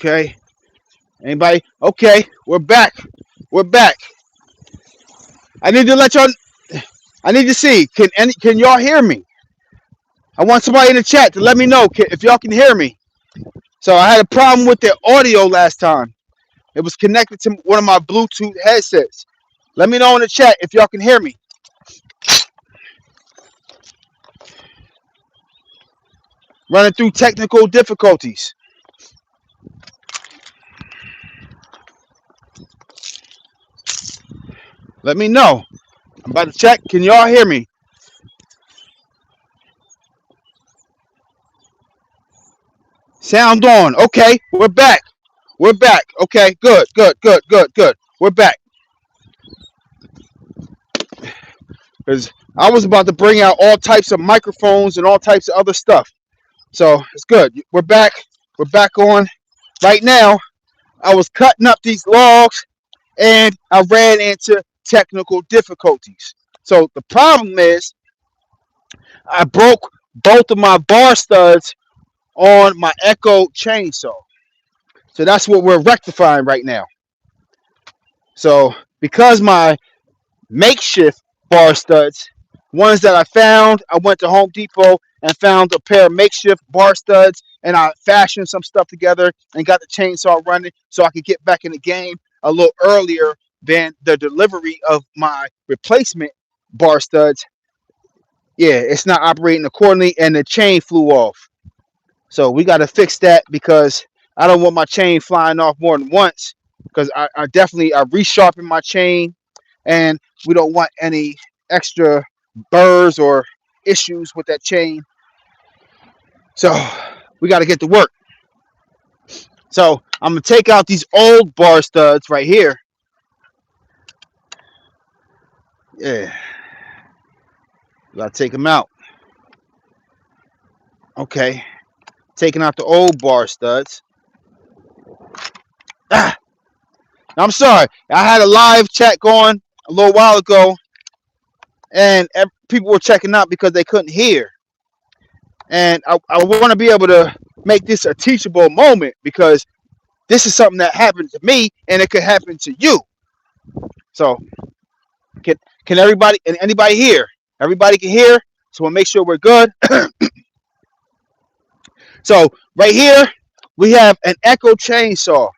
Okay. Anybody? Okay, we're back. We're back. I need to let y'all. I need to see. Can y'all hear me? I want somebody in the chat to let me know if y'all can hear me. So I had a problem with the audio last time. It was connected to one of my Bluetooth headsets. Let me know in the chat if y'all can hear me. Running through technical difficulties. Let me know. I'm about to check. Can y'all hear me? Sound on. Okay, we're back. We're back. Okay, good. We're back. Because I was about to bring out all types of microphones and all types of other stuff. So it's good. We're back. We're back on. Right now, I was cutting up these logs and I ran into technical difficulties. So the problem is I broke both of my bar studs on my Echo chainsaw. So that's what we're rectifying right now. So because my makeshift bar studs, ones that I found, I went to Home Depot and found a pair of makeshift bar studs, and I fashioned some stuff together and got the chainsaw running so I could get back in the game a little earlier than the delivery of my replacement bar studs. Yeah, it's not operating accordingly, and the chain flew off. So we got to fix that because I don't want my chain flying off more than once, because I resharpened my chain, and we don't want any extra burrs or issues with that chain. So we got to get to work. So I'm going to take out these old bar studs right here. Yeah. Got to take them out. Okay. Taking out the old bar studs. Ah. I'm sorry. I had a live chat going a little while ago, and people were checking out because they couldn't hear. And I want to be able to make this a teachable moment, because this is something that happened to me and it could happen to you. So can everybody and anybody hear? Everybody can hear. So we'll make sure we're good. So right here we have an Echo chainsaw.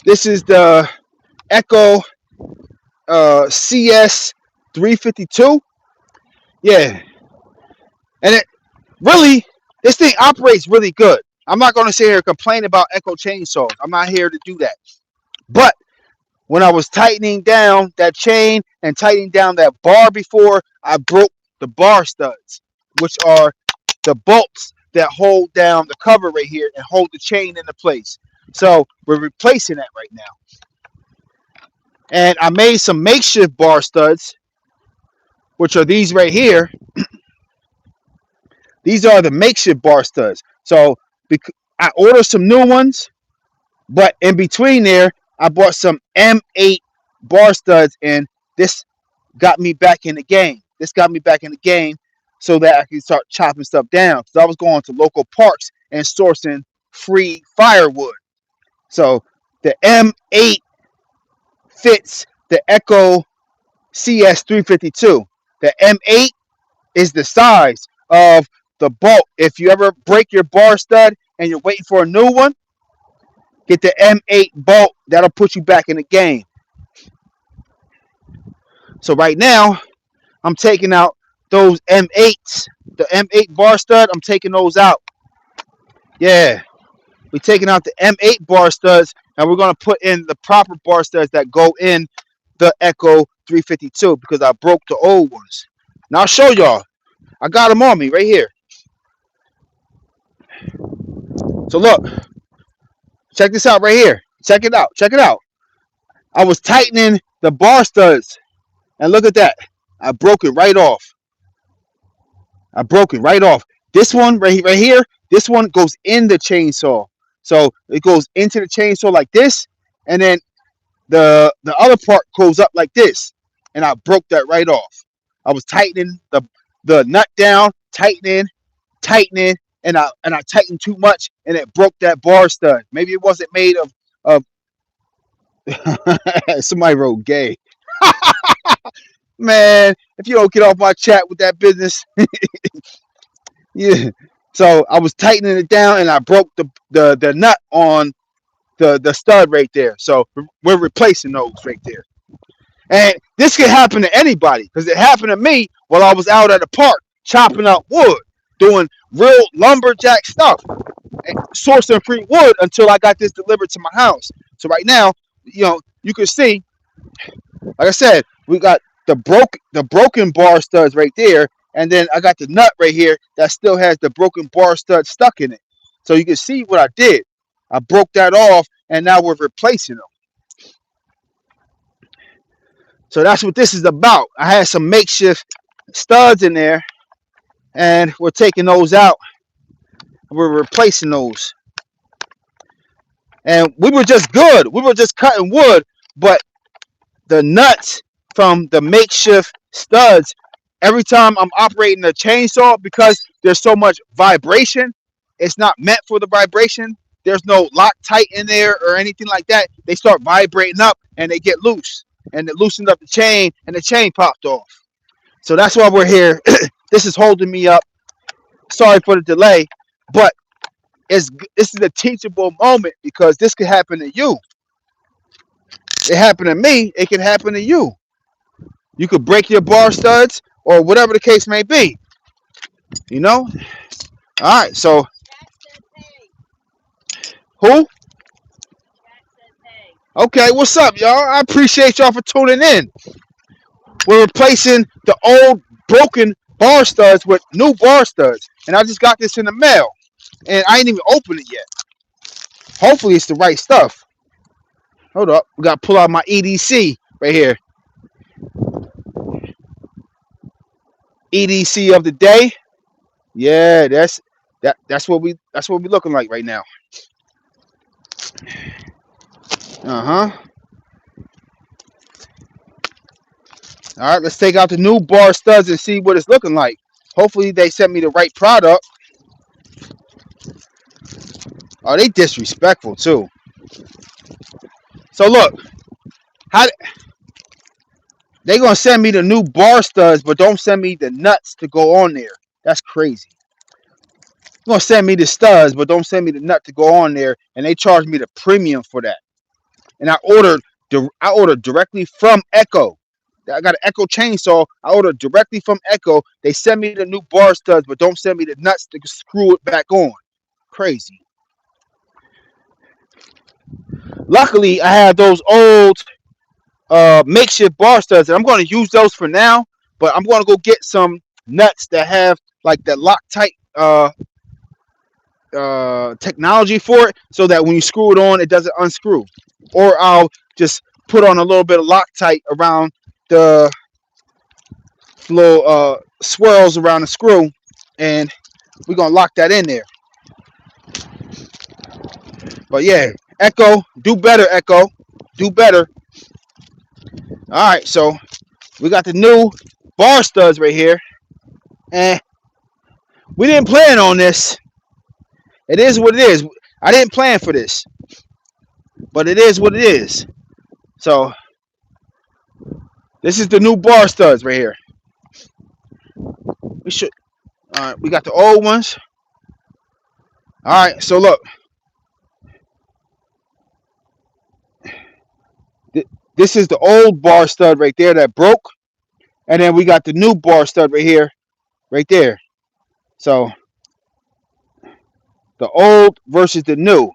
This is the Echo CS 352. Yeah. And it really, this thing operates really good. I'm not going to sit here and complain about Echo chainsaws. I'm not here to do that. But when I was tightening down that chain and tightening down that bar before, I broke the bar studs, which are the bolts that hold down the cover right here and hold the chain into place. So we're replacing that right now. And I made some makeshift bar studs, which are these right here. These are the makeshift bar studs. So I ordered some new ones, but in between there, I bought some M8 bar studs, and this got me back in the game. This got me back in the game so that I can start chopping stuff down. Because I was going to local parks and sourcing free firewood. So the M8 fits the Echo CS352. The M8 is the size of the bolt. If you ever break your bar stud and you're waiting for a new one, get the M8 bolt. That'll put you back in the game. So right now, I'm taking out those M8s. The M8 bar stud, I'm taking those out. Yeah. We're taking out the M8 bar studs, and we're going to put in the proper bar studs that go in the Echo 352, because I broke the old ones. Now I'll show y'all. I got them on me right here. So look. Check this out right here. Check it out. Check it out. I was tightening the bar studs, and look at that. I broke it right off. I broke it right off. This one right here, this one goes in the chainsaw. So it goes into the chainsaw like this, and then the other part goes up like this. And I broke that right off. I was tightening the nut down, tightening, and I tightened too much and it broke that bar stud. Maybe it wasn't made of somebody wrote gay. Man, if you don't get off my chat with that business, yeah. So I was tightening it down and I broke the nut on the stud right there. So we're replacing those right there. And this can happen to anybody because it happened to me while I was out at the park chopping up wood, doing real lumberjack stuff, and sourcing free wood until I got this delivered to my house. So right now, you can see, like I said, we got the broken bar studs right there, and then I got the nut right here that still has the broken bar stud stuck in it. So you can see what I did. I broke that off, and now we're replacing them. So that's what this is about. I had some makeshift studs in there, and we're taking those out. We're replacing those. And we were just good. We were just cutting wood, but the nuts from the makeshift studs, every time I'm operating the chainsaw, because there's so much vibration, it's not meant for the vibration. There's no Loctite in there or anything like that. They start vibrating up and they get loose. And it loosened up the chain and the chain popped off. So that's why we're here. This is holding me up. Sorry for the delay, but this is a teachable moment because this could happen to you. It happened to me. It can happen to you. You could break your bar studs or whatever the case may be. All right. So who? Okay. What's up, y'all? I appreciate y'all for tuning in. We're replacing the old broken bar studs with new bar studs, and I just got this in the mail, and I ain't even opened it yet. Hopefully, it's the right stuff. Hold up. We got to pull out my EDC right here. EDC of the day. Yeah, that's what we looking like right now. All right, let's take out the new bar studs and see what it's looking like. Hopefully they sent me the right product. Oh, they disrespectful too. So look, how they gonna send me the new bar studs, but don't send me the nuts to go on there. That's crazy. You're gonna send me the studs, but don't send me the nut to go on there, and they charge me the premium for that. And I ordered directly from Echo. I got an Echo chainsaw. I ordered directly from Echo. They send me the new bar studs, but don't send me the nuts to screw it back on. Crazy. Luckily, I have those old makeshift bar studs, and I'm going to use those for now. But I'm going to go get some nuts that have like the Loctite technology for it, so that when you screw it on, it doesn't unscrew. Or I'll just put on a little bit of Loctite around the little swirls around the screw, and we're gonna lock that in there. But yeah, Echo, do better, Echo, do better. All right, so we got the new bar studs right here, and we didn't plan on this. It is what it is. I didn't plan for this, but it is what it is. So this is the new bar studs right here. We should. All right, we got the old ones. All right, so look. This is the old bar stud right there that broke. And then we got the new bar stud right here, right there. So the old versus the new.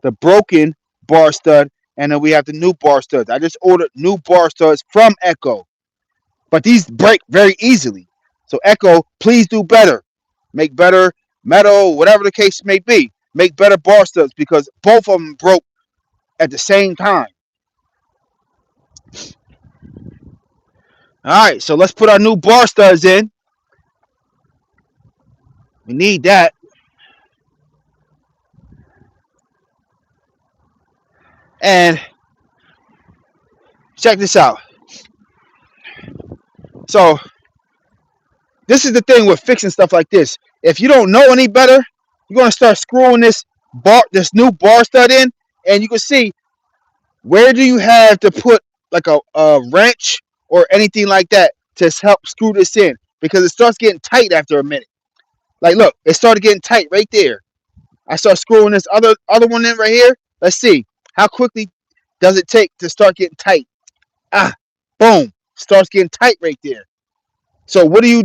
The broken bar stud, and then we have the new bar studs. I just ordered new bar studs from Echo. But these break very easily. So Echo, please do better. Make better metal, whatever the case may be. Make better bar studs because both of them broke at the same time. All right, so let's put our new bar studs in. We need that. And check this out. So this is the thing with fixing stuff like this. If you don't know any better, you're gonna start screwing this new bar stud in, and you can see where do you have to put like a wrench or anything like that to help screw this in, because it starts getting tight after a minute. Like, look, it started getting tight right there. I start screwing this other one in right here. Let's see how quickly does it take to start getting tight. Boom, starts getting tight right there. So what do? You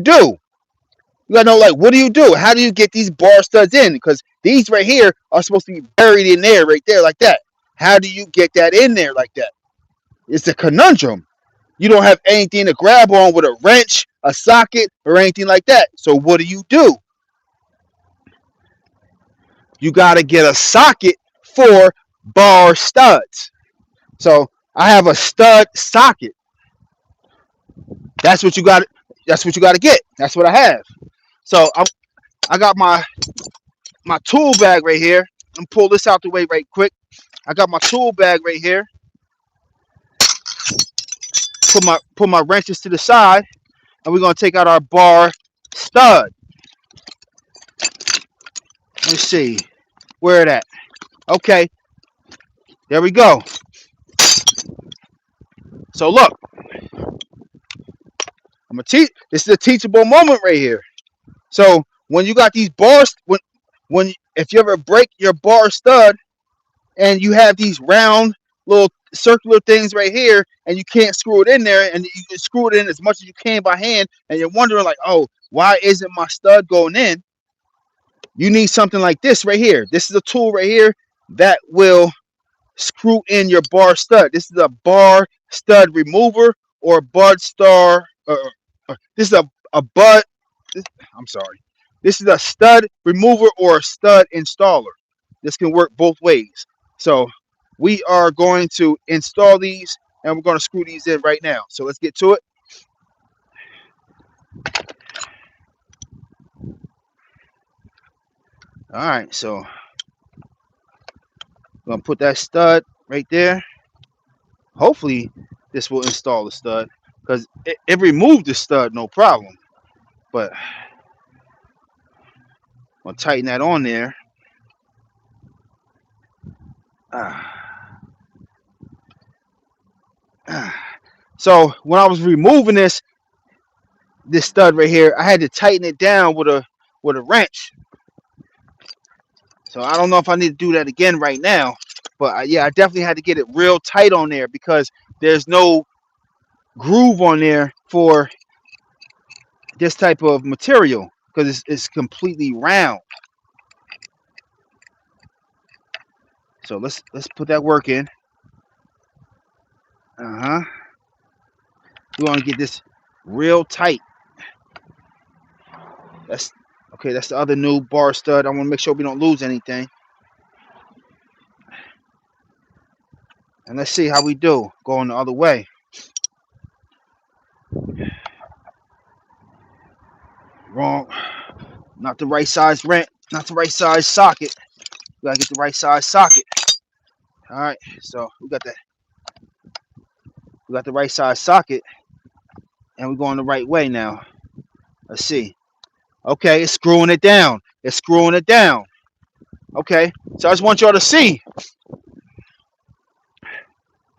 gotta know, like, what do you do? How do you get these bar studs in? Because these right here are supposed to be buried in there, right there, like that. How do you get that in there like that? It's a conundrum. You don't have anything to grab on with a wrench, a socket, or anything like that. So what do? You gotta get a socket for bar studs. So I have a stud socket. That's what you got. That's what you got to get. That's what I have. So I got my tool bag right here. I'm gonna pull this out the way right quick. I got my tool bag right here. Put my wrenches to the side, and we're gonna take out our bar stud. Let's see where it at. Okay, there we go. So look, I'm gonna teach. This is a teachable moment right here. So when you got these bars, when if you ever break your bar stud and you have these round little circular things right here and you can't screw it in there, and you can screw it in as much as you can by hand, and you're wondering like, oh, why isn't my stud going in? You need something like this right here. This is a tool right here that will screw in your bar stud. This is a bar stud remover or bud star. This is a bud. I'm sorry. This is a stud remover or a stud installer. This can work both ways. So we are going to install these, and we're going to screw these in right now. So let's get to it. All right, so I'm going to put that stud right there. Hopefully this will install the stud, because it removed the stud no problem. But I'll tighten that on there. So when I was removing this stud right here, I had to tighten it down with a wrench. So I don't know if I need to do that again right now, but yeah, I definitely had to get it real tight on there, because there's no groove on there for this type of material, because it's completely round. So let's put that work in. We want to get this real tight. That's okay. That's the other new bar stud. I want to make sure we don't lose anything. And let's see how we do going the other way. Wrong. Not the right size wrench. Not the right size socket. We gotta get the right size socket. All right. So we got that. We got the right size socket, and we're going the right way now. Let's see. Okay, it's screwing it down. It's screwing it down. Okay, so I just want y'all to see.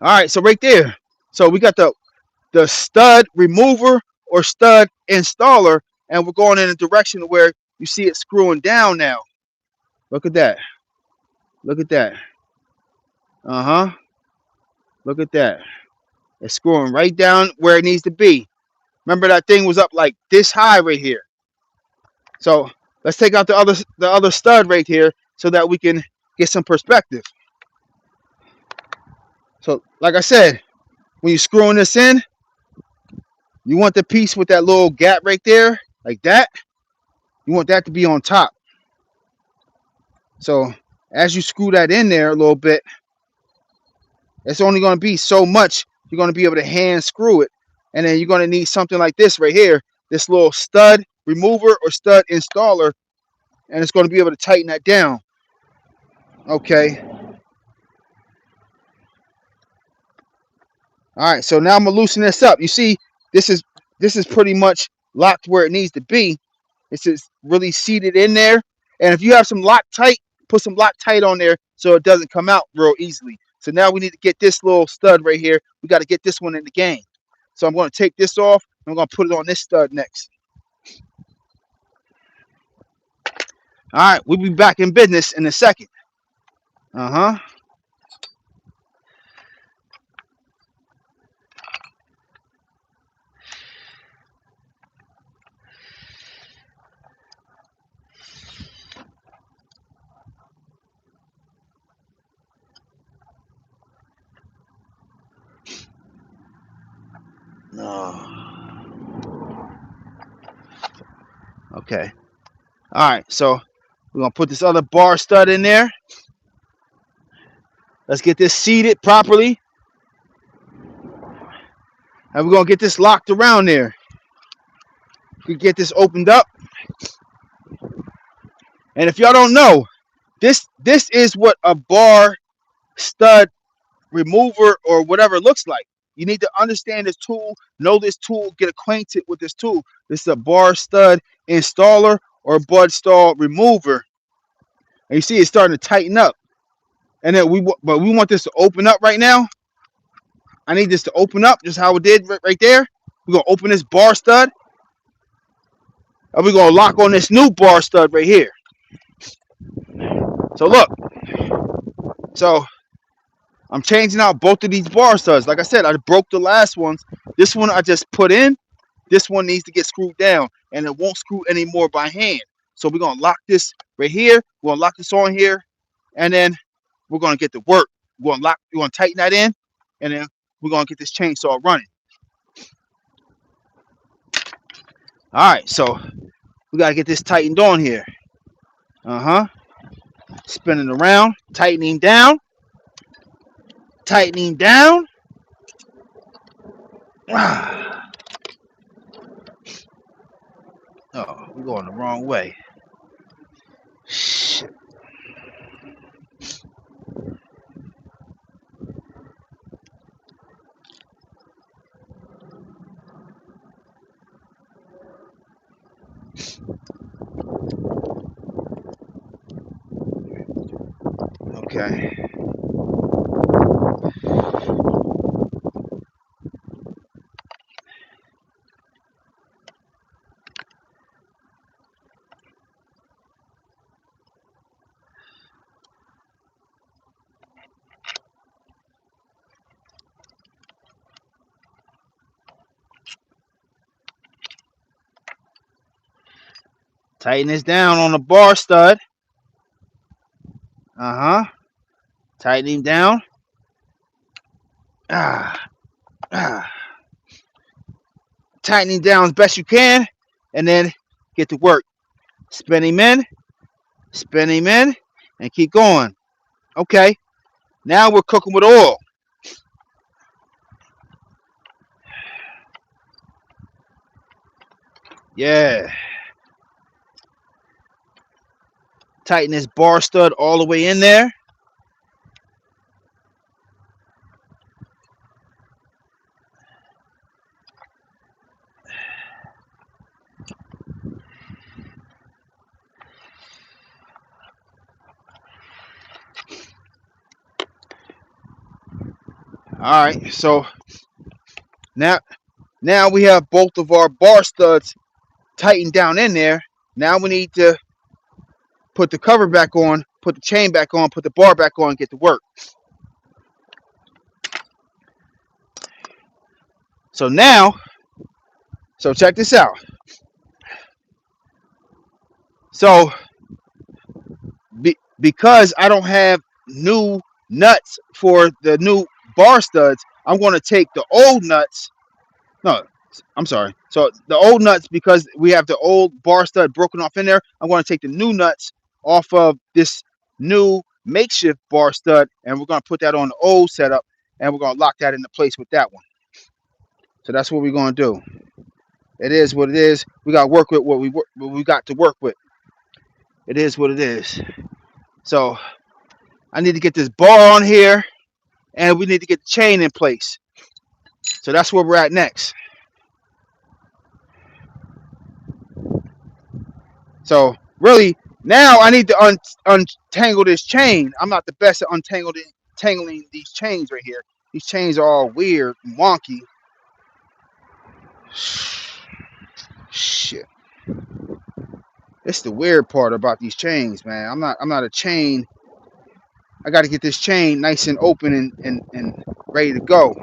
All right, so right there. So we got the stud remover or stud installer, and we're going in a direction where you see it screwing down now. Look at that. Look at that. Look at that. It's screwing right down where it needs to be. Remember, that thing was up like this high right here. So let's take out the other stud right here so that we can get some perspective. So like I said, when you're screwing this in, you want the piece with that little gap right there, like that. You want that to be on top. So as you screw that in there a little bit, it's only going to be so much you're going to be able to hand screw it. And then you're going to need something like this right here, this little stud remover or stud installer, and it's going to be able to tighten that down. Okay. All right, so now I'm going to loosen this up. You see, this is pretty much locked where it needs to be. It's just really seated in there. And if you have some Loctite, put some Loctite on there so it doesn't come out real easily. So now we need to get this little stud right here. We got to get this one in the game. So I'm going to take this off. I'm going to put it on this stud next. All right, we'll be back in business in a second. Uh-huh. No. Okay. All right, so we're going to put this other bar stud in there. Let's get this seated properly. And we're going to get this locked around there. We get this opened up. And if y'all don't know, this is what a bar stud remover or whatever looks like. You need to understand this tool, know this tool, get acquainted with this tool. This is a bar stud installer or bud stall remover. And you see it's starting to tighten up. And then we want this to open up right now. I need this to open up just how it did right there. We're going to open this bar stud. And we're going to lock on this new bar stud right here. So look. So I'm changing out both of these bar studs. Like I said, I broke the last ones. This one I just put in. This one needs to get screwed down. And it won't screw anymore by hand. So we're going to lock this right here. We're going to lock this on here. And then we're going to get to work. We're going to tighten that in. And then we're going to get this chainsaw running. All right. So we got to get this tightened on here. Spinning around. Tightening down. Tightening down. Oh, we're going the wrong way. Shit. Okay. Tighten this down on the bar stud. Tightening down. Tightening down as best you can. And then get to work. Spin him in. Spin him in. And keep going. Okay. Now we're cooking with oil. Yeah. Tighten this bar stud all the way in there. All right, so now we have both of our bar studs tightened down in there. Now we need to put the cover back on, put the chain back on, put the bar back on, and get to work. So now, check this out. So because I don't have new nuts for the new bar studs, I'm going to take the old nuts. No, I'm sorry. So the old nuts, because we have the old bar stud broken off in there, I'm going to take the new nuts off of this new makeshift bar stud, and we're going to put that on the old setup, and we're going to lock that into place with that one. So that's what we're going to do. It is what it is. We got to work with what we got to work with. It is what it is. So I need to get this bar on here, and we need to get the chain in place. So that's where we're at next. So really, now I need to untangle this chain. I'm not the best at untangling these chains right here. These chains are all weird and wonky. Shit. It's the weird part about these chains, man. I'm not a chain. I got to get this chain nice and open and ready to go.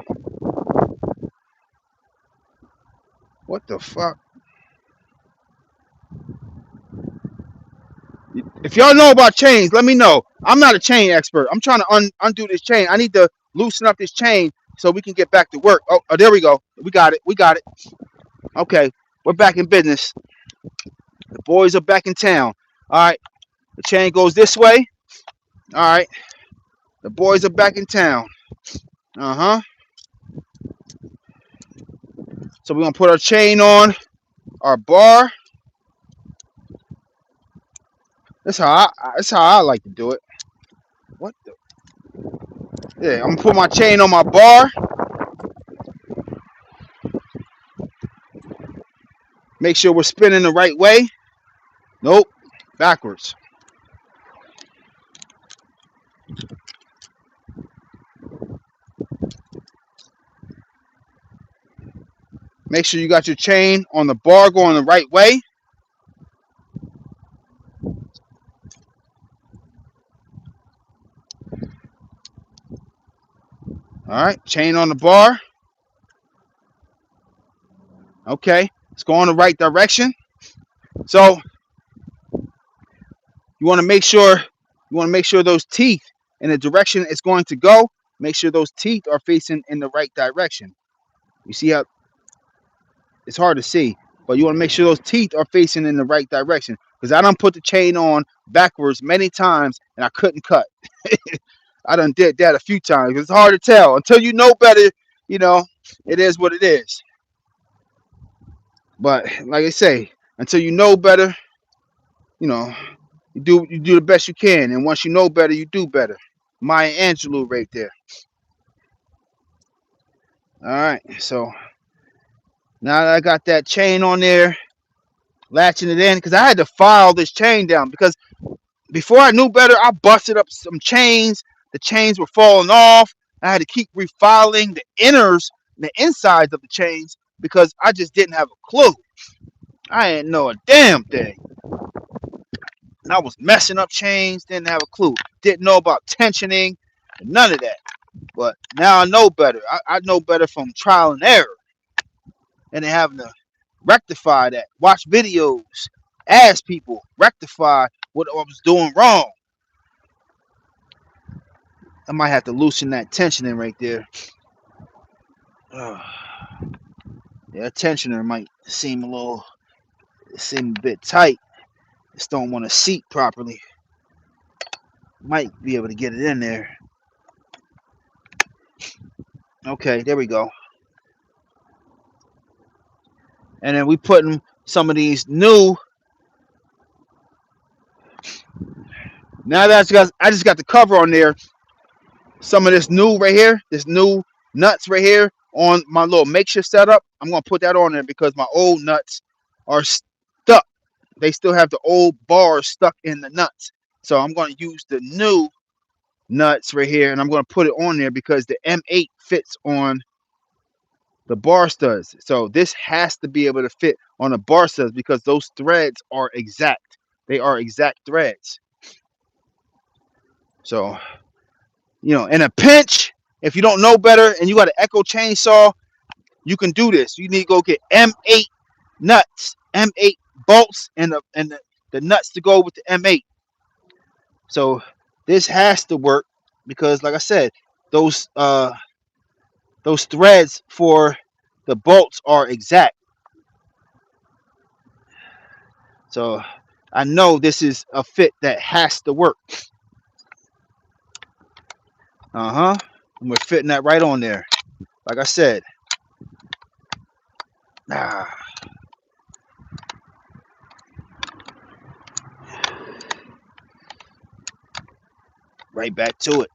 What the fuck? If y'all know about chains, let me know. I'm not a chain expert. I'm trying to undo this chain. I need to loosen up this chain so we can get back to work. Oh, there we go. We got it. We got it. Okay, we're back in business. The boys are back in town. All right, the chain goes this way. All right, the boys are back in town. Uh-huh. So we're gonna put our chain on our bar. That's how I like to do it. What the? Yeah, I'm gonna put my chain on my bar. Make sure we're spinning the right way. Nope, backwards. Make sure you got your chain on the bar going the right way. All right, chain on the bar. Okay, it's going the right direction. So you want to make sure those teeth in the direction it's going to go. Make sure those teeth are facing in the right direction. You see how it's hard to see, but you want to make sure those teeth are facing in the right direction. Because I done put the chain on backwards many times and I couldn't cut. I done did that a few times. It's hard to tell until you know better. You know, it is what it is. But like I say, until you know better, you know, you do the best you can. And once you know better, you do better. Maya Angelou right there. All right, so now that I got that chain on there, latching it in, because I had to file this chain down because before I knew better, I busted up some chains. The chains were falling off. I had to keep refiling the insides of the chains because I just didn't have a clue. I didn't know a damn thing. And I was messing up chains, didn't have a clue. Didn't know about tensioning, none of that. But now I know better. I know better from trial and error. And then having to rectify that. Watch videos. Ask people. Rectify what I was doing wrong. I might have to loosen that tensioning right there. Yeah, tensioner might seem a bit tight. Just don't want to seat properly. Might be able to get it in there. Okay, there we go. And then we putting some of these new. Now that I just got the cover on there. Some of this new right here, this new nuts right here on my little makeshift setup. I'm gonna put that on there because my old nuts are stuck. They still have the old bars stuck in the nuts. So I'm gonna use the new nuts right here and I'm gonna put it on there because the M8 fits on the bar studs. So this has to be able to fit on the bar studs because those threads are exact. They are exact threads. So, you know, in a pinch, if you don't know better and you got an Echo chainsaw, you can do this. You need to go get M8 nuts, M8 bolts, and the nuts to go with the M8. So this has to work because, like I said, those threads for the bolts are exact. So I know this is a fit that has to work. And we're fitting that right on there. Like I said. Right back to it.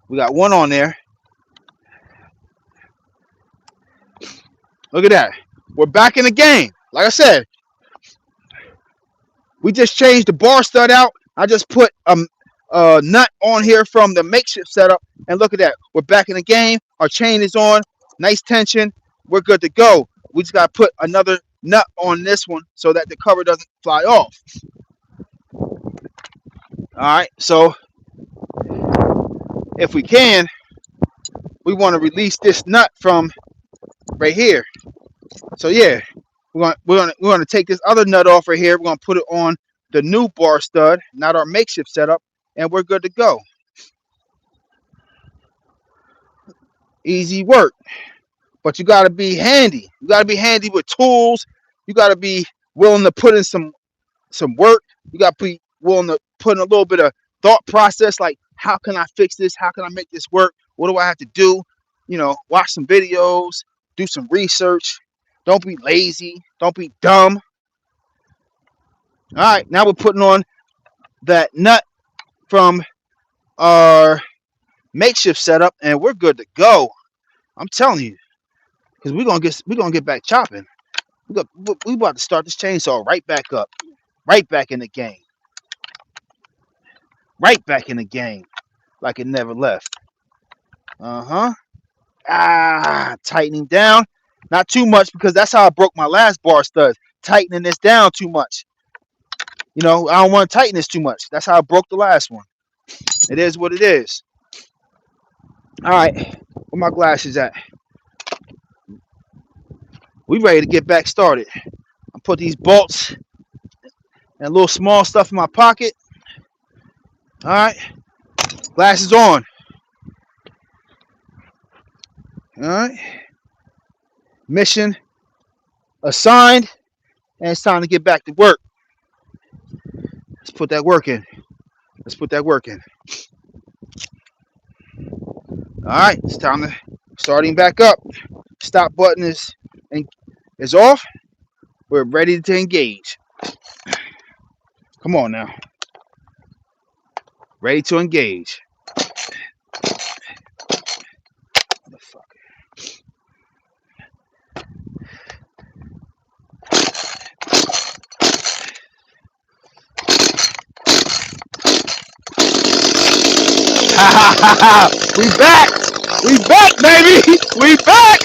We got one on there. Look at that. We're back in the game. Like I said, We just changed the bar stud out. I just put a nut on here from the makeshift setup, and look at that. We're back in the game. Our chain is on. Nice tension. We're good to go. We just got to put another nut on this one so that the cover doesn't fly off. All right, so if we can, we want to release this nut from right here. So yeah, we're gonna take this other nut off right here. We're gonna put it on the new bar stud, not our makeshift setup, and we're good to go. Easy work, but you gotta be handy. You gotta be handy with tools. You gotta be willing to put in some work. You gotta be willing to put in a little bit of thought process, like how can I fix this? How can I make this work? What do I have to do? You know, watch some videos, do some research. Don't be lazy. Don't be dumb. All right, now we're putting on that nut from our makeshift setup, and we're good to go. I'm telling you, because we're gonna get back chopping. We about to start this chainsaw right back up, right back in the game, right back in the game, like it never left. Tightening down, not too much, because that's how I broke my last bar studs. Tightening this down too much. You know, I don't want to tighten this too much. That's how I broke the last one. It is what it is. All right, where my glasses at? We ready to get back started. I put these bolts and a little small stuff in my pocket. All right, glasses on. All right, mission assigned, and it's time to get back to work. Let's put that work in. Let's put that work in. All right, it's time to starting back up. Stop button is off. We're ready to engage. Come on now. Ready to engage. Motherfucker. Ha ha ha ha! We back! We back, baby! We back!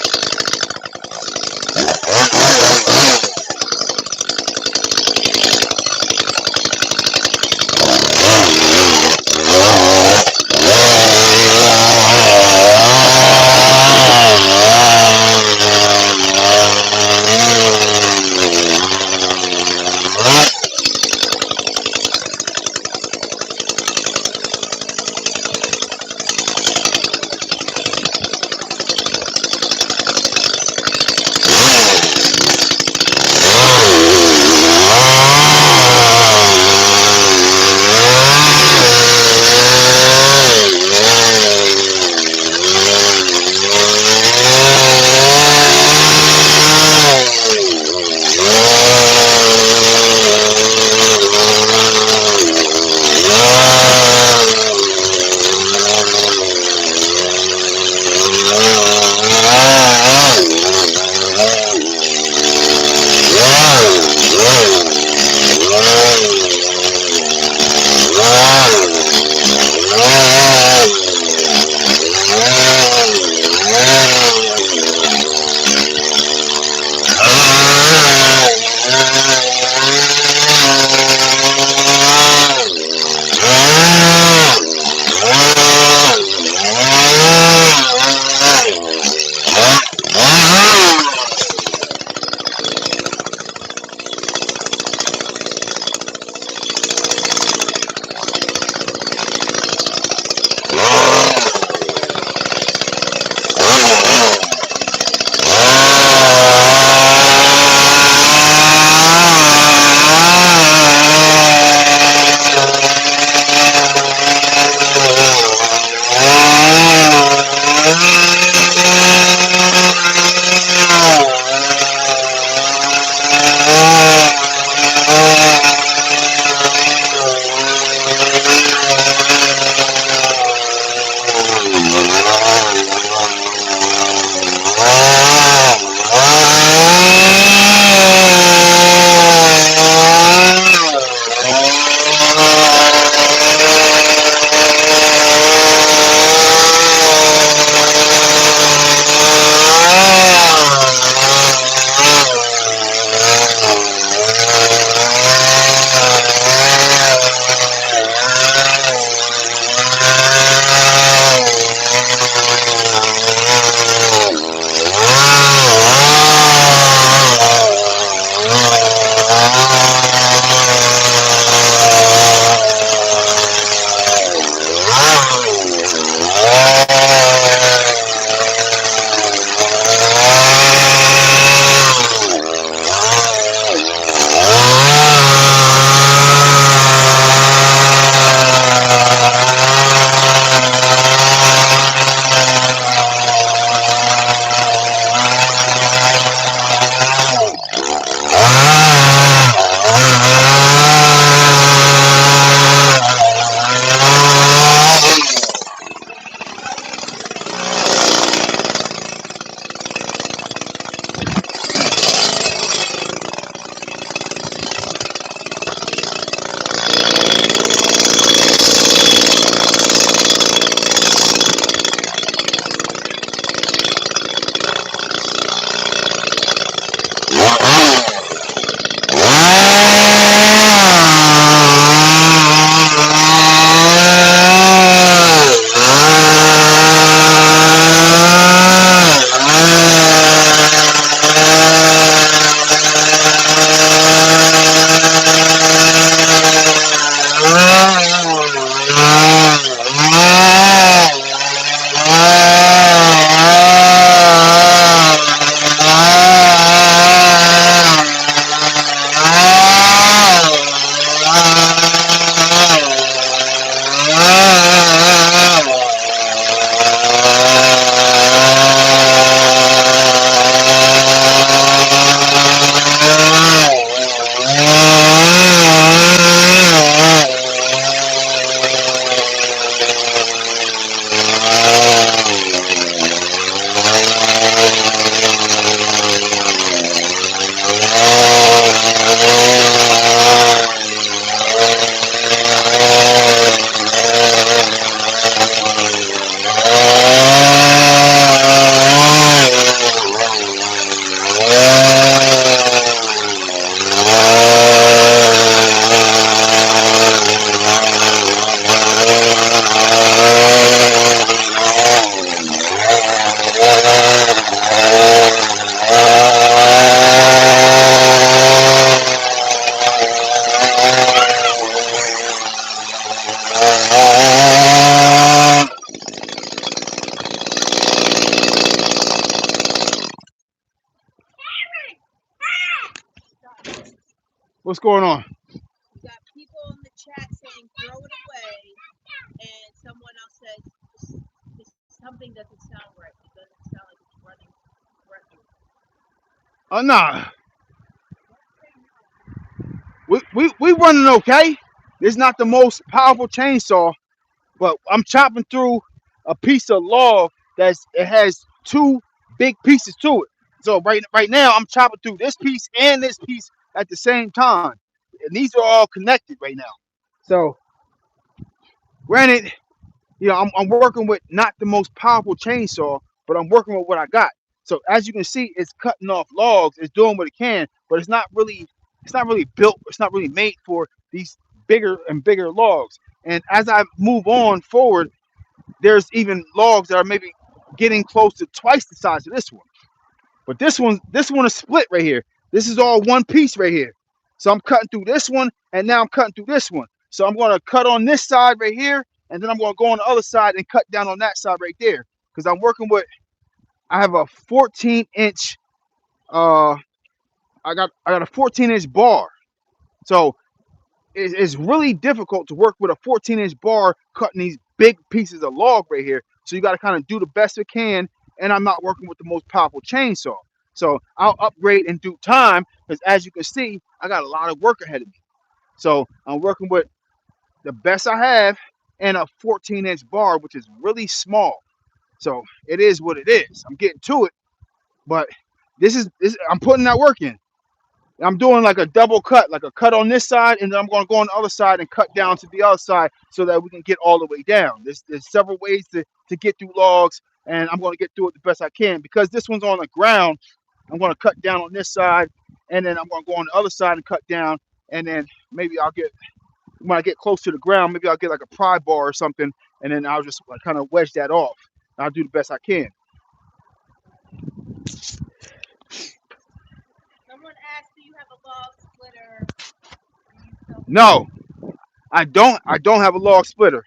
What's going on? You got people in the chat saying throw it away, and someone else says something doesn't sound right. It doesn't sound like it's running correctly. Nah. We running okay. It's not the most powerful chainsaw, but I'm chopping through a piece of log it has two big pieces to it. So right now I'm chopping through this piece and this piece at the same time, and these are all connected right now. So granted, I'm working with not the most powerful chainsaw, but I'm working with what I got. So as you can see, it's cutting off logs, it's doing what it can, but it's not really built, it's not really made for these bigger and bigger logs. And as I move on forward, there's even logs that are maybe getting close to twice the size of this one. But this one is split right here. This is all one piece right here. So I'm cutting through this one, and now I'm cutting through this one. So I'm going to cut on this side right here, and then I'm going to go on the other side and cut down on that side right there. Because I have a 14-inch. I got a 14-inch bar. So it's really difficult to work with a 14-inch bar cutting these big pieces of log right here. So you got to kind of do the best you can, and I'm not working with the most powerful chainsaw. So I'll upgrade in due time, because as you can see, I got a lot of work ahead of me. So I'm working with the best I have and a 14-inch bar, which is really small. So it is what it is. I'm getting to it, but this I'm putting that work in. I'm doing like a double cut, like a cut on this side, and then I'm going to go on the other side and cut down to the other side so that we can get all the way down. There's several ways to get through logs, and I'm going to get through it the best I can. Because this one's on the ground, I'm going to cut down on this side, and then I'm going to go on the other side and cut down, and then maybe when I get close to the ground, maybe I'll get like a pry bar or something, and then I'll just like kind of wedge that off. I'll do the best I can. Someone asked, do you have a log splitter? No, I don't. I don't have a log splitter.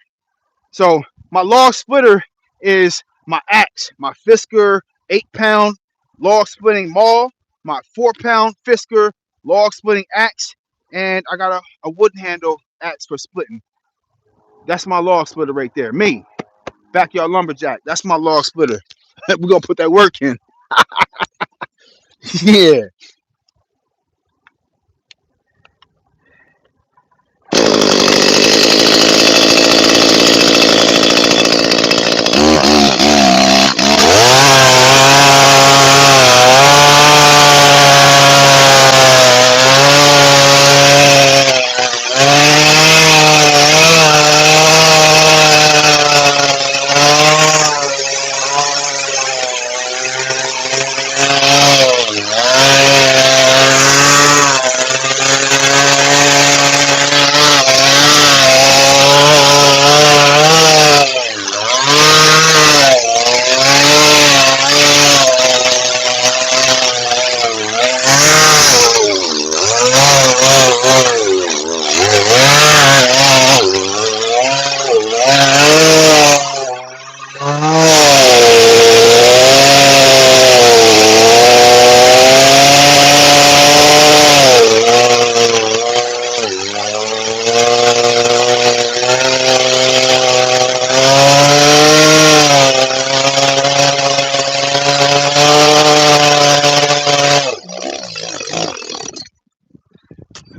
So my log splitter is my axe, my Fisker 8-pound log splitting maul, my 4-pound Fisker log splitting axe, and I got a wooden handle axe for splitting. That's my log splitter right there. Me, backyard lumberjack. That's my log splitter. We're gonna put that work in. Yeah.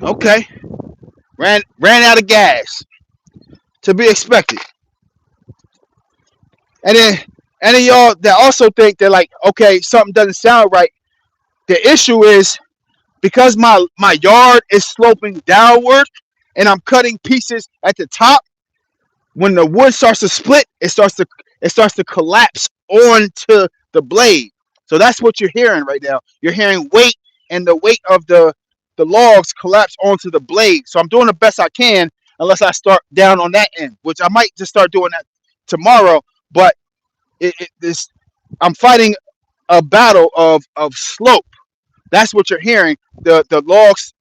Okay. Ran out of gas. To be expected. And then Any of y'all that also think that like, okay, something doesn't sound right. The issue is because my yard is sloping downward and I'm cutting pieces at the top. When the wood starts to split, it starts to collapse onto the blade. So that's what you're hearing right now. You're hearing weight, and the weight of the logs collapse onto the blade. So I'm doing the best I can, unless I start down on that end, which I might just start doing that tomorrow. But this, I'm fighting a battle of slope. That's what you're hearing. The logs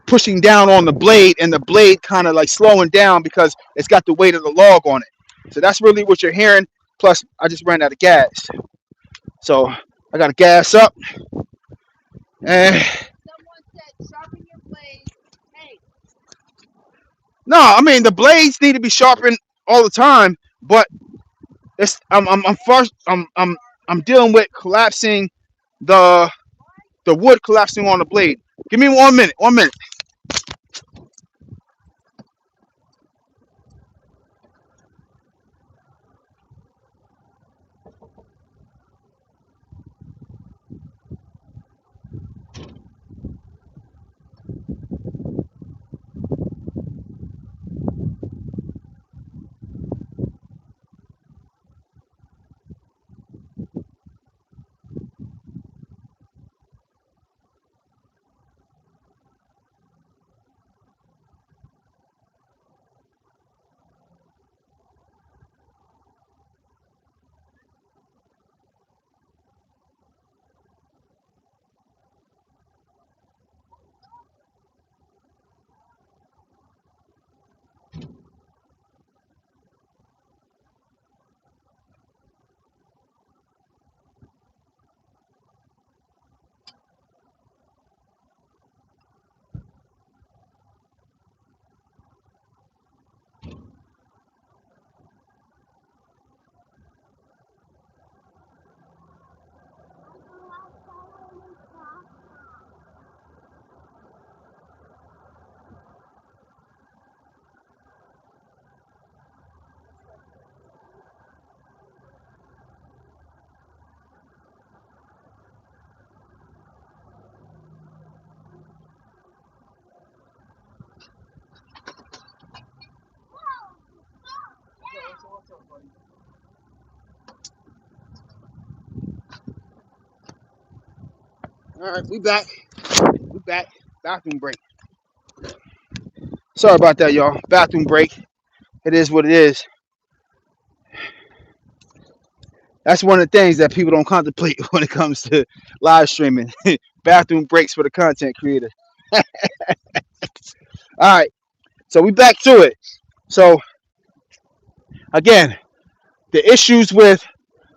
pushing down on the blade, and the blade kind of like slowing down because it's got the weight of the log on it. So that's really what you're hearing. Plus, I just ran out of gas, so I got to gas up. And Someone said sharpen your blade. Hey, no, I mean the blades need to be sharpened all the time, but it's I'm first I'm dealing with collapsing the the wood collapsing on the blade. Give me 1 minute. 1 minute. All right, we back. We back. Bathroom break. Sorry about that, y'all. Bathroom break. It is what it is. That's one of the things that people don't contemplate when it comes to live streaming. Bathroom breaks for the content creator. All right, so we back to it. So again, the issues with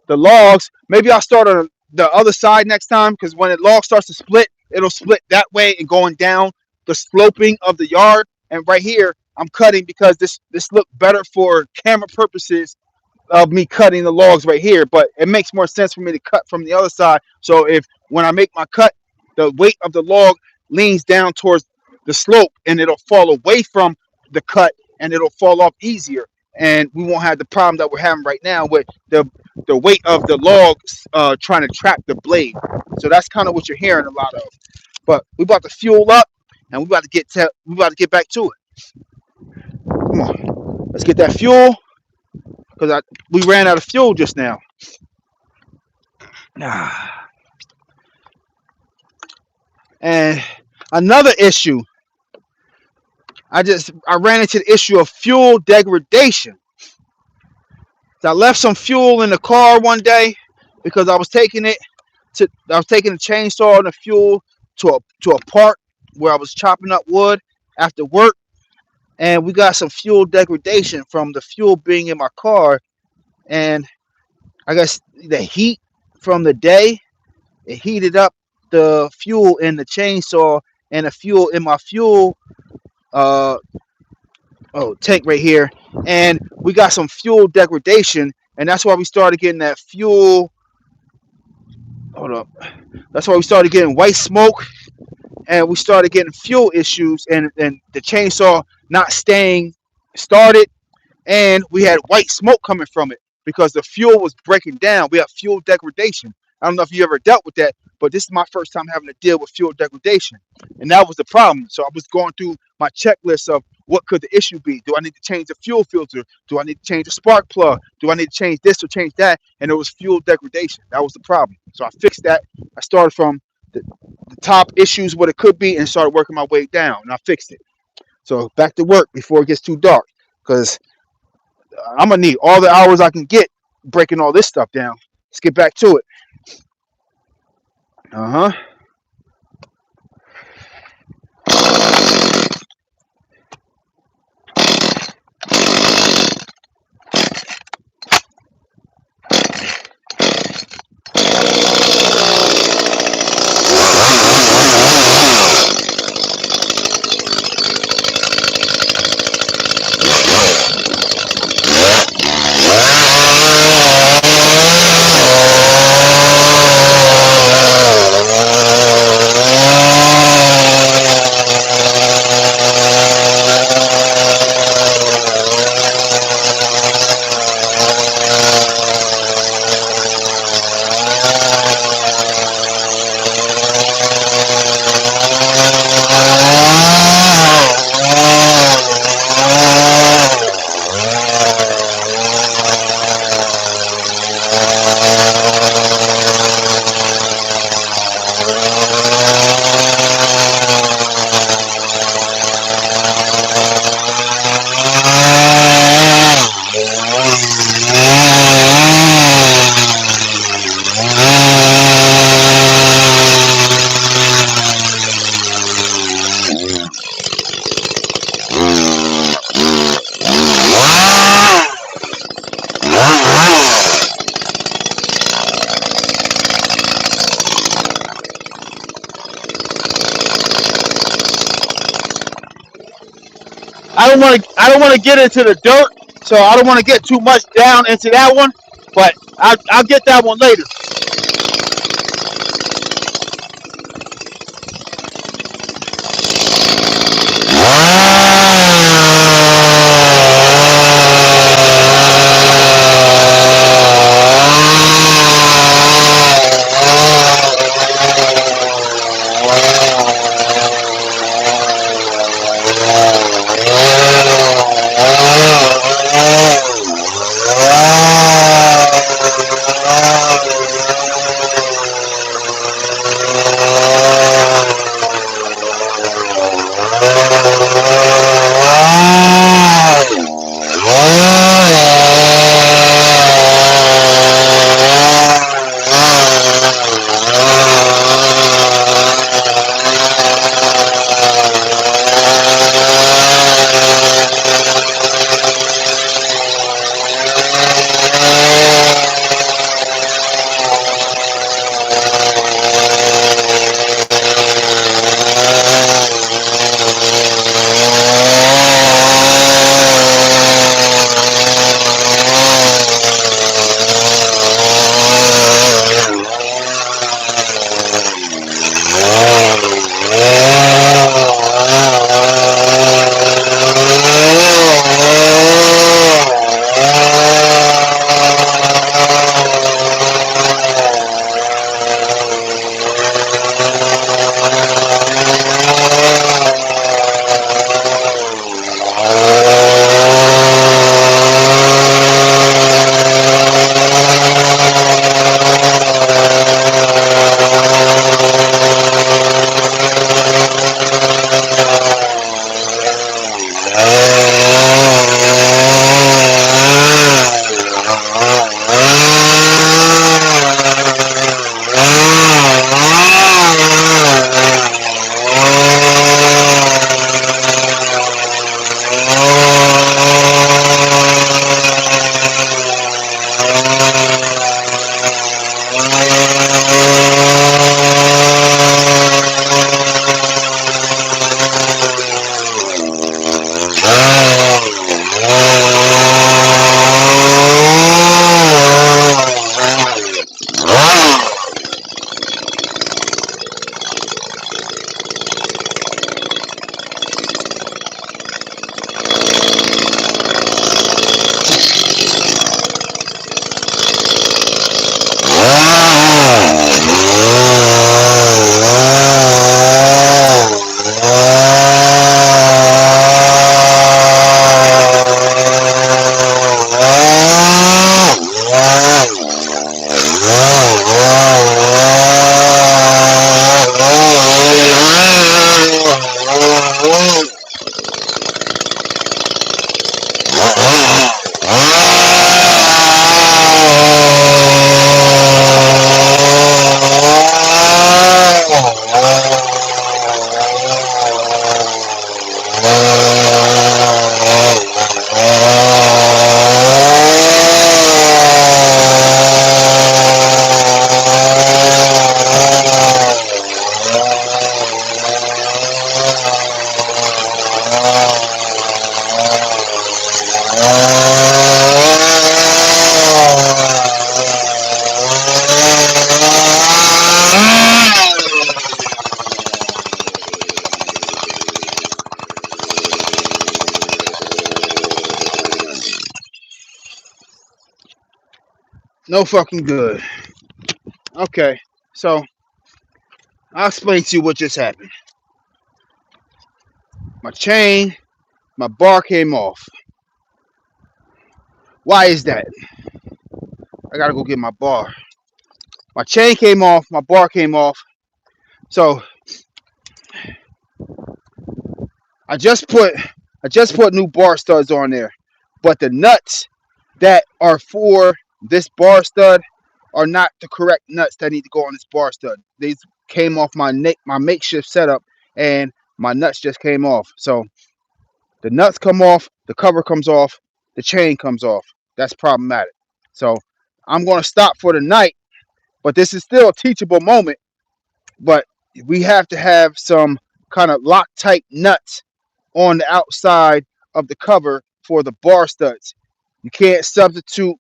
the logs. Maybe I'll start on the other side next time because when the log starts to split, it'll split that way and going down the sloping of the yard. And right here, I'm cutting because this looked better for camera purposes of me cutting the logs right here, but it makes more sense for me to cut from the other side. So if when I make my cut, the weight of the log leans down towards the slope and it'll fall away from the cut and it'll fall off easier. And we won't have the problem that we're having right now with the weight of the logs trying to trap the blade. So that's kind of what you're hearing a lot of. But we about to fuel up and we about to get back to it. Come on, let's get that fuel because we ran out of fuel just now. And another issue, I ran into the issue of fuel degradation. So I left some fuel in the car one day because I was taking the chainsaw and the fuel to a park where I was chopping up wood after work, and we got some fuel degradation from the fuel being in my car, and I guess the heat from the day, it heated up the fuel in the chainsaw and the fuel in my fuel uh tank right here, and we got some fuel degradation, and that's why we started getting that fuel. Hold up. That's why we started getting white smoke, and we started getting fuel issues, and the chainsaw not staying started, and we had white smoke coming from it. because the fuel was breaking down. We have fuel degradation. I don't know if you ever dealt with that, but this is my first time having to deal with fuel degradation. And that was the problem. So I was going through my checklist of what could the issue be? Do I need to change the fuel filter? Do I need to change the spark plug? Do I need to change this or change that? And it was fuel degradation. That was the problem. So I fixed that. I started from the top issues, what it could be, and started working my way down. And I fixed it. So back to work before it gets too dark, because I'm gonna need all the hours I can get breaking all this stuff down. Let's get back to it. Uh huh. I don't want to get into the dirt, so I don't want to get too much down into that one. But I'll get that one later. No fucking good. Okay, so I'll explain to you what just happened. My chain, my bar came off. Why is that? I gotta go get my bar. My chain came off, my bar came off. So I just put I just put new bar studs on there. But the nuts that are for this bar stud are not the correct nuts that need to go on this bar stud. These came off my makeshift setup, and my nuts just came off. So the nuts come off, the cover comes off, the chain comes off. That's problematic. So I'm going to stop for the night, but this is still a teachable moment. But we have to have some kind of Loctite nuts on the outside of the cover for the bar studs. You can't substitute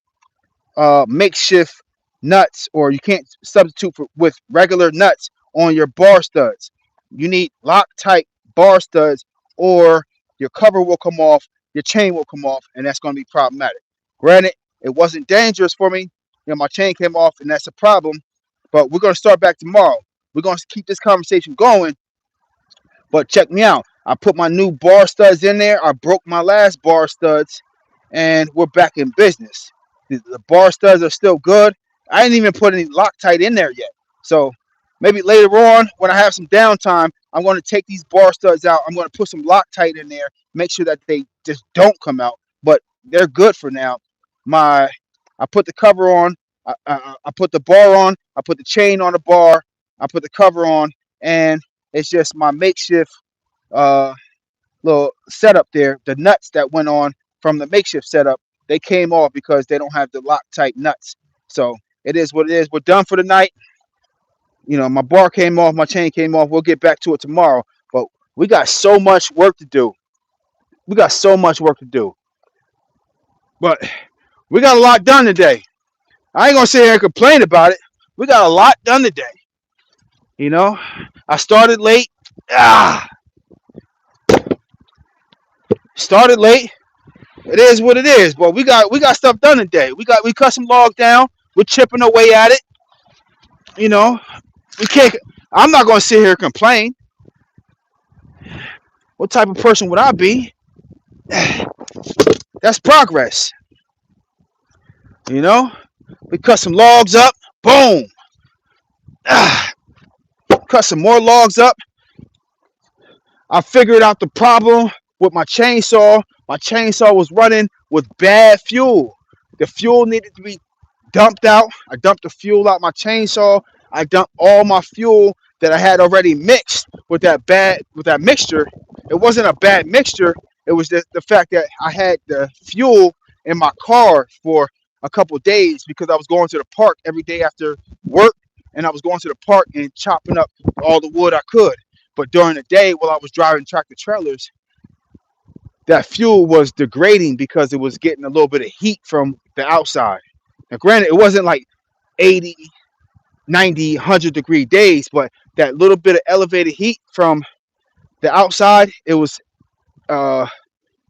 makeshift nuts, or you can't substitute with regular nuts on your bar studs. You need Loctite bar studs, or your cover will come off, your chain will come off, and that's going to be problematic. Granted, it wasn't dangerous for me. My chain came off, and that's a problem. But we're going to start back tomorrow. We're going to keep this conversation going. But check me out. I put my new bar studs in there. I broke my last bar studs, and we're back in business. The bar studs are still good. I didn't even put any Loctite in there yet. So maybe later on, when I have some downtime, I'm going to take these bar studs out. I'm going to put some Loctite in there, make sure that they just don't come out. But they're good for now. I put the cover on. I put the bar on. I put the chain on the bar. I put the cover on, and it's just my makeshift uh, little setup there. The nuts that went on from the makeshift setup, they came off because they don't have the Loctite nuts. So it is what it is. We're done for the night. My bar came off, my chain came off. We'll get back to it tomorrow. But we got so much work to do. We got so much work to do. But we got a lot done today. I ain't gonna sit here and complain about it. We got a lot done today. I started late. Ah, started late. It is what it is. But we got stuff done today. We cut some logs down. We're chipping away at it. You know, we can't. I'm not gonna sit here and complain. What type of person would I be? That's progress. You know, we cut some logs up. Boom. Ah, cut some more logs up. I figured out the problem with my chainsaw. My chainsaw was running with bad fuel. The fuel needed to be dumped out. I dumped the fuel out my chainsaw. I dumped all my fuel that I had already mixed with that mixture. It wasn't a bad mixture. It was just the fact that I had the fuel in my car for a couple of days because I was going to the park every day after work, and I was going to the park and chopping up all the wood I could. But during the day, while I was driving tractor trailers, that fuel was degrading because it was getting a little bit of heat from the outside. Now, granted, it wasn't like 80, 90, 100-degree days, but that little bit of elevated heat from the outside, it was uh,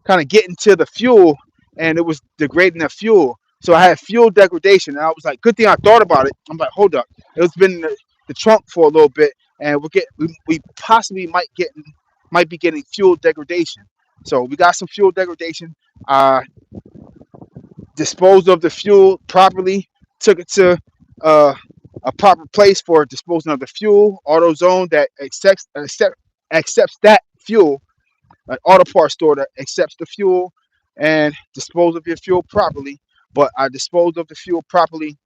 kind of getting to the fuel, and it was degrading the fuel. So I had fuel degradation, and I was like, good thing I thought about it. I'm like, hold up, it's been in the trunk for a little bit, and we possibly might be getting fuel degradation. So we got some fuel degradation. Disposed of the fuel properly, took it to uh, a proper place for disposing of the fuel. AutoZone that accepts that fuel, an auto parts store that accepts the fuel and dispose of your fuel properly. But I disposed of the fuel properly,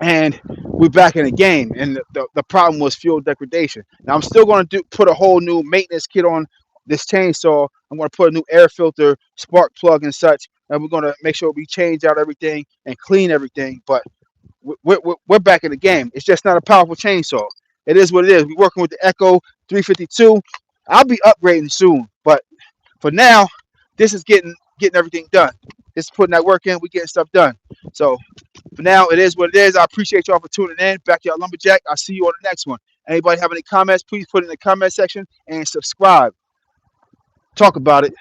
and we're back in the game. And the problem was fuel degradation. Now I'm still going to put a whole new maintenance kit on this chainsaw. I'm going to put a new air filter, spark plug, and such, and we're going to make sure we change out everything and clean everything. But we're back in the game. It's just not a powerful chainsaw. It is what it is. We're working with the Echo 352. I'll be upgrading soon, but for now, this is getting everything done. This is putting that work in. We getting stuff done. So for now, it is what it is. I appreciate y'all for tuning in. Backyard Lumberjack. I'll see you on the next one. Anybody have any comments, please put it in the comment section and subscribe. Talk about it.